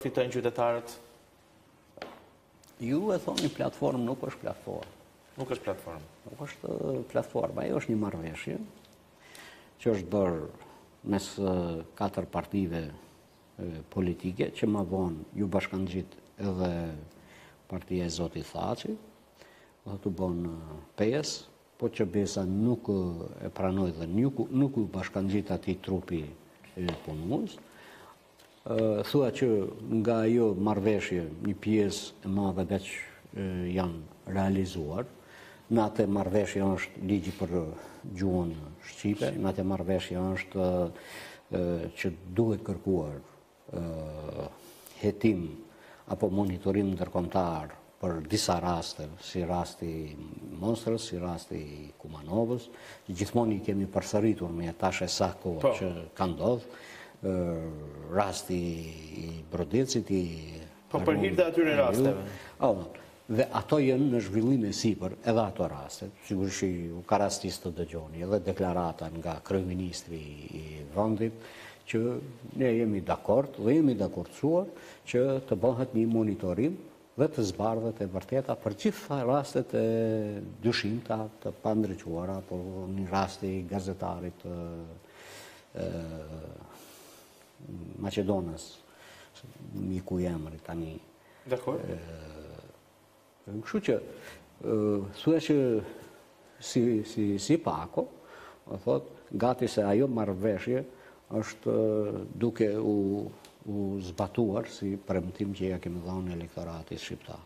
fitojnë qytetarët? Ju e thoni platformë, nuk është platformë. Nuk është platformë. Nuk është platformë, ajo është një marrëveshje që është bërë mes 4 partive politike, që më vonë ju bashkangjit edhe partia e Zotit Thaçi, dhe të bon 5, po që Besa nuk e pranoj dhe nuk u bashkangjit ati trupi punues. Thua që nga ajo marrëveshje një pjesë e madhe veç janë realizuar. Në atë marrëveshje është ligji për gjuhën shqipe, në atë marrëveshje është që duhet kërkuar hetim apo monitorim ndërkombëtar për disa raste, si rasti Monstrës, si rasti Kumanovës. Gjithmonë i kemi përsëritur me tash e sa kohë që ka ndodhur. Rasti i Brodecit, po për hir të atyre rasteve. Dhe ato janë në zhvillim e sipër edhe ato raste. Sigurisht u ka rastis të dëgjoni edhe deklarata nga kryeministri i vendit që ne jemi dakord dhe jemi dakordsuar që të bëhet një monitorim dhe të zbardhet e vërteta për gjitha rastet e dyshimta të pandrejtuara, por në rasti i gazetarit Maqedonës, miku i emrit tani. Dakor. Kështu që thua që si pako, thot, gati se ajo marrëveshje është duke u zbatuar si premtim që ja kemi dhënë elektoratit shqiptar.